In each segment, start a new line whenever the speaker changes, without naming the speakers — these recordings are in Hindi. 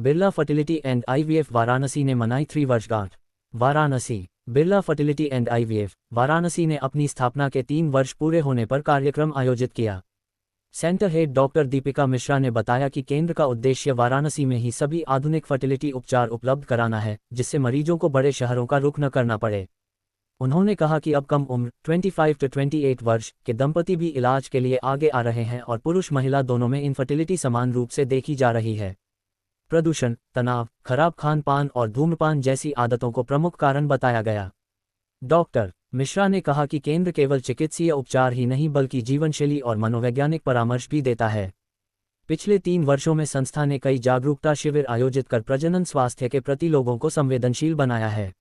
Birla fertility and IVF Varanasi ने मनाई 3 वर्षगांठ। Varanasi. Birla fertility and IVF Varanasi ने अपनी स्थापना के 3 वर्ष पूरे होने पर कार्यक्रम आयोजित किया। Centre head doctor Deepika Mishra ने बताया कि केंद्र का उद्देश्य वाराणसी में ही सभी आधुनिक फर्टिलिटी उपचार उपलब्ध कराना है, जिससे मरीजों को बड़े शहरों का रुख न करना पड़े। उन्होंने कहा कि अब कम उम्र 25 से 28 वर्ष के दंपति भी इलाज के लिए आगे आ रहे हैं और पुरुष महिला दोनों में इनफर्टिलिटी समान रूप से देखी जा रही है। प्रदूषण, तनाव, खराब खान पान और धूम्रपान जैसी आदतों को प्रमुख कारण बताया गया। डॉक्टर मिश्रा ने कहा कि केंद्र केवल चिकित्सीय उपचार ही नहीं बल्कि जीवनशैली और मनोवैज्ञानिक परामर्श भी देता है। पिछले 3 वर्षों में संस्था ने कई जागरूकता शिविर आयोजित कर प्रजनन स्वास्थ्य के प्रति लोगों को संवेदनशील बनाया है।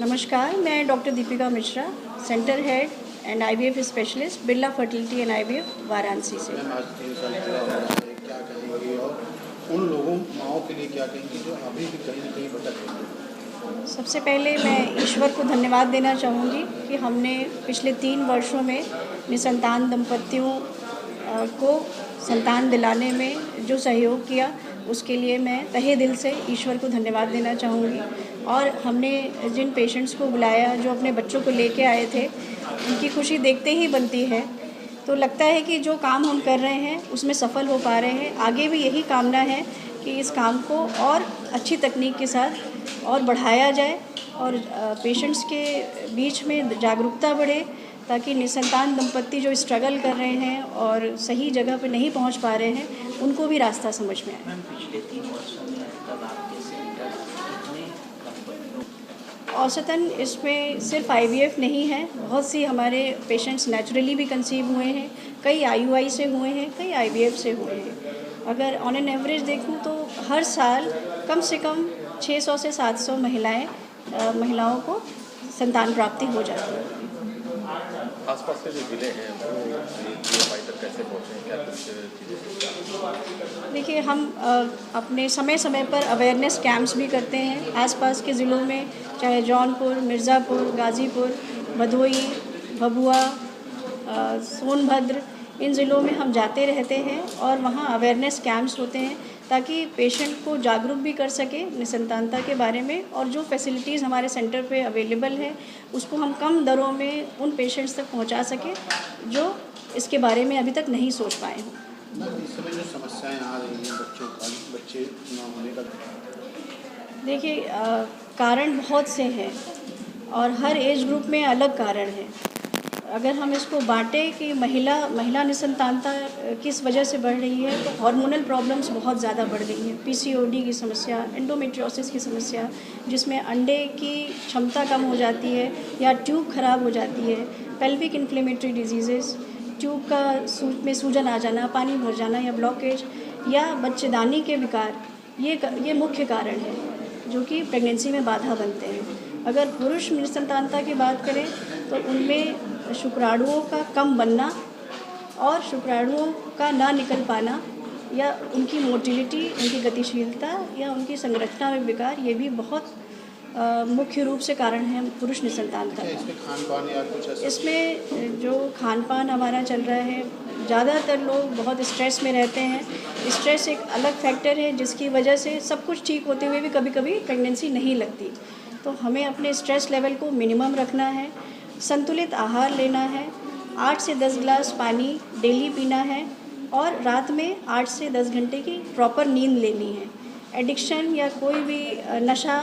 नमस्कार, मैं doctor Deepika Mishra, centre head and IVF specialist, Birla fertility and IVF, Varanasi से।
आज 3 साल पूरा होने से क्या कहेंगी और उन लोगों माओं के लिए क्या कहेंगी जो अभी भी कहीं न कहीं भटक रही हैं?
सबसे पहले मैं ईश्वर को धन्यवाद देना चाहूँगी कि हमने पिछले 3 वर्षों में निसंतान दंपतियों को संतान दिलाने में जो सहयोग किया, उसके लिए मैं तहे दिल से ईश्वर को धन्यवाद देना चाहूँगी। और हमने जिन पेशेंट्स को बुलाया जो अपने बच्चों को लेके आए थे, उनकी खुशी देखते ही बनती है। तो लगता है कि जो काम हम कर रहे हैं उसमें सफल हो पा रहे हैं। आगे भी यही कामना है कि इस काम को और अच्छी तकनीक के साथ और बढ़ाया जाए और पेशेंट्स के बीच में जागरूकता बढ़े, ताकि निसंतान दंपति जो स्ट्रगल कर रहे हैं और सही जगह पर नहीं पहुंच पा रहे हैं, उनको भी रास्ता समझ में आए।
मैम, पिछले 3 वर्षों में तब आपके सेंटर कितने
औसतन इसमें सिर्फ आईवीएफ नहीं है, बहुत सी हमारे पेशेंट्स नेचुरली भी कंसीव हुए हैं, कई आईयूआई से हुए हैं, कई आईवीएफ से हुए हैं। अगर ऑन एन एवरेज देखूं तो हर साल कम से कम 600 से 700 महिलाओं को संतान प्राप्ति हो जाती है।
आसपास के जो जिले हैं वो पीएफआई तक कैसे पहुँचे हैं, क्या कुछ चीज़ें?
देखिए, हम अपने समय समय पर अवेयरनेस कैंप्स भी करते हैं आसपास के ज़िलों में, चाहे जौनपुर, मिर्ज़ापुर, गाज़ीपुर, भदोई, भभुआ, सोनभद्र, इन ज़िलों में हम जाते रहते हैं और वहाँ अवेयरनेस कैंप्स होते हैं ताकि पेशेंट को जागरूक भी कर सके निसंतानता के बारे में, और जो फैसिलिटीज़ हमारे सेंटर पे अवेलेबल है उसको हम कम दरों में उन पेशेंट्स तक पहुंचा सकें जो इसके बारे में अभी तक नहीं सोच पाए हों।
इस समय जो समस्याएं आ रही हैं बच्चे न होने का,
देखिए, कारण बहुत से हैं और हर एज ग्रुप में अलग कारण हैं। अगर हम इसको बांटें कि महिला निसंतानता किस वजह से बढ़ रही है, तो हार्मोनल प्रॉब्लम्स बहुत ज़्यादा बढ़ गई हैं। पीसीओडी की समस्या, एंडोमेट्रियोसिस की समस्या, जिसमें अंडे की क्षमता कम हो जाती है या ट्यूब खराब हो जाती है, पेल्विक इन्फ्लेमेटरी डिजीज़ेस, ट्यूब में सूजन आ जाना, पानी भर जाना या ब्लॉकेज, या बच्चेदानी के विकार, ये मुख्य कारण है जो कि प्रेगनेंसी में बाधा बनते हैं। अगर पुरुष निसंतानता की बात करें तो उनमें शुक्राणुओं का कम बनना और शुक्राणुओं का ना निकल पाना या उनकी मोटिलिटी, उनकी गतिशीलता या उनकी संरचना में विकार, ये भी बहुत मुख्य रूप से कारण है पुरुष निसंतानता का।
इसमें खान पान या कुछ ऐसा?
इसमें जो खान पान हमारा चल रहा है, ज़्यादातर लोग बहुत स्ट्रेस में रहते हैं। स्ट्रेस एक अलग फैक्टर है जिसकी वजह से सब कुछ ठीक होते हुए भी कभी कभी प्रेगनेंसी नहीं लगती। तो हमें अपने स्ट्रेस लेवल को मिनिमम रखना है, संतुलित आहार लेना है, 8 से 10 गिलास पानी डेली पीना है और रात में 8 से 10 घंटे की प्रॉपर नींद लेनी है। एडिक्शन या कोई भी नशा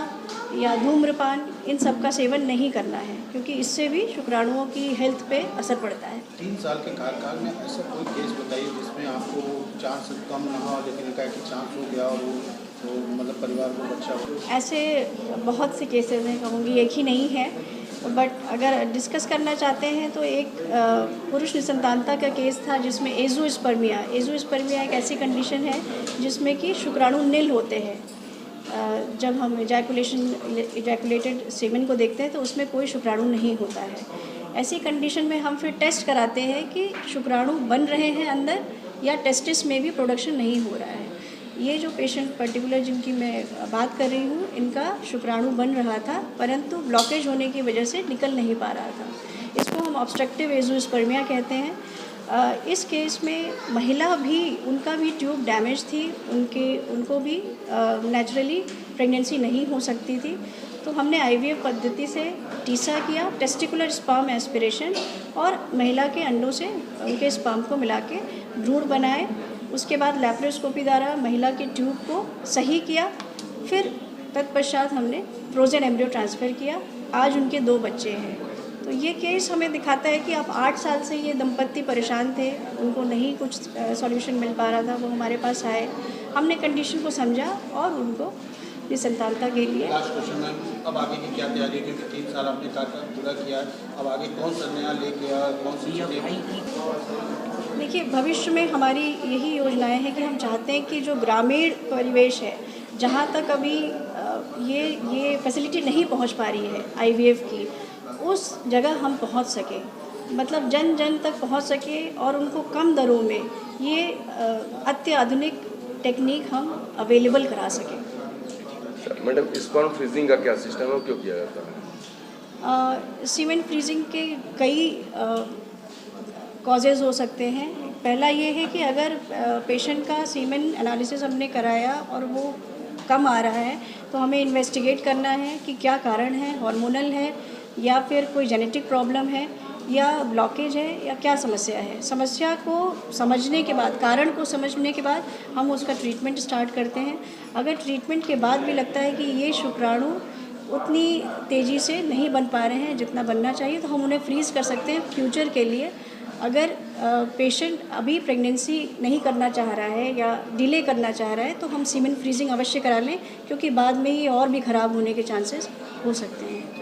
या धूम्रपान, इन सब का सेवन नहीं करना है, क्योंकि इससे भी शुक्राणुओं की हेल्थ पे असर पड़ता है।
3 साल के कार्यकाल में ऐसा कोई केस बताइए जिसमें आपको चांस कम ना हो, लेकिन का चांस हो गया और वो तो मतलब परिवार को बच्चा हो? ऐसे
बहुत से केसेस हैं, कहूँगी एक ही नहीं है, बट अगर डिस्कस करना चाहते हैं तो एक पुरुष निसंतानता का केस था जिसमें एज़ोस्पर्मिया एक ऐसी कंडीशन है जिसमें कि शुक्राणु नील होते हैं। जब हम इजैकुलेटेड सेमेन को देखते हैं तो उसमें कोई शुक्राणु नहीं होता है। ऐसी कंडीशन में हम फिर टेस्ट कराते हैं कि शुक्राणु बन रहे हैं अंदर या टेस्टिस में भी प्रोडक्शन नहीं हो रहा है। ये जो पेशेंट पर्टिकुलर जिनकी मैं बात कर रही हूँ, इनका शुक्राणु बन रहा था परंतु ब्लॉकेज होने की वजह से निकल नहीं पा रहा था। इसको हम ऑब्स्ट्रक्टिव एज़ोस्पर्मिया कहते हैं। इस केस में महिला भी, उनका भी ट्यूब डैमेज थी, उनको भी नेचुरली प्रेगनेंसी नहीं हो सकती थी। तो हमने आईवीएफ पद्धति से टीसा किया, टेस्टिकुलर स्पर्म एस्पिरेशन, और महिला के अंडों से उनके स्पर्म को मिला के भ्रूण बनाए। उसके बाद लैप्रोस्कोपी द्वारा महिला के ट्यूब को सही किया। फिर तत्पश्चात हमने फ्रोजन एम्ब्रियो ट्रांसफ़र किया। आज उनके 2 बच्चे हैं। तो ये केस हमें दिखाता है कि अब 8 साल से ये दंपत्ति परेशान थे, उनको नहीं कुछ सॉल्यूशन मिल पा रहा था। वो हमारे पास आए, हमने कंडीशन को समझा और उनको निसंतानता के लिए।
लास्ट क्वेश्चन मैम, अब आगे की क्या तैयारी है, क्योंकि 3 साल आपने कार्यकाल पूरा किया, अब आगे कौन सा नया लेके आया, कौन सी चीज़ें?
देखिए, भविष्य में हमारी यही योजनाएं हैं कि हम चाहते हैं कि जो ग्रामीण परिवेश है, जहाँ तक अभी ये फैसिलिटी नहीं पहुँच पा रही है आईवीएफ की, उस जगह हम पहुँच सकें, मतलब जन जन तक पहुँच सके और उनको कम दरों में ये अत्याधुनिक टेक्निक हम अवेलेबल करा सकें।
मैडम, स्पर्म फ्रीजिंग का क्या सिस्टम है, वो क्यों किया जाता है?
सीमेन फ्रीजिंग के कई कॉजेज़ हो सकते हैं। पहला ये है कि अगर पेशेंट का सीमेन एनालिसिस हमने कराया और वो कम आ रहा है, तो हमें इन्वेस्टिगेट करना है कि क्या कारण है, हार्मोनल है या फिर कोई जेनेटिक प्रॉब्लम है या ब्लॉकेज है या क्या समस्या है। समस्या को समझने के बाद, कारण को समझने के बाद हम उसका ट्रीटमेंट स्टार्ट करते हैं। अगर ट्रीटमेंट के बाद भी लगता है कि ये शुक्राणु उतनी तेज़ी से नहीं बन पा रहे हैं जितना बनना चाहिए, तो हम उन्हें फ्रीज़ कर सकते हैं फ्यूचर के लिए। अगर पेशेंट अभी प्रेगनेंसी नहीं करना चाह रहा है या डिले करना चाह रहा है, तो हम सीमेन फ्रीजिंग अवश्य करा लें, क्योंकि बाद में ये और भी ख़राब होने के चांसेस हो सकते हैं।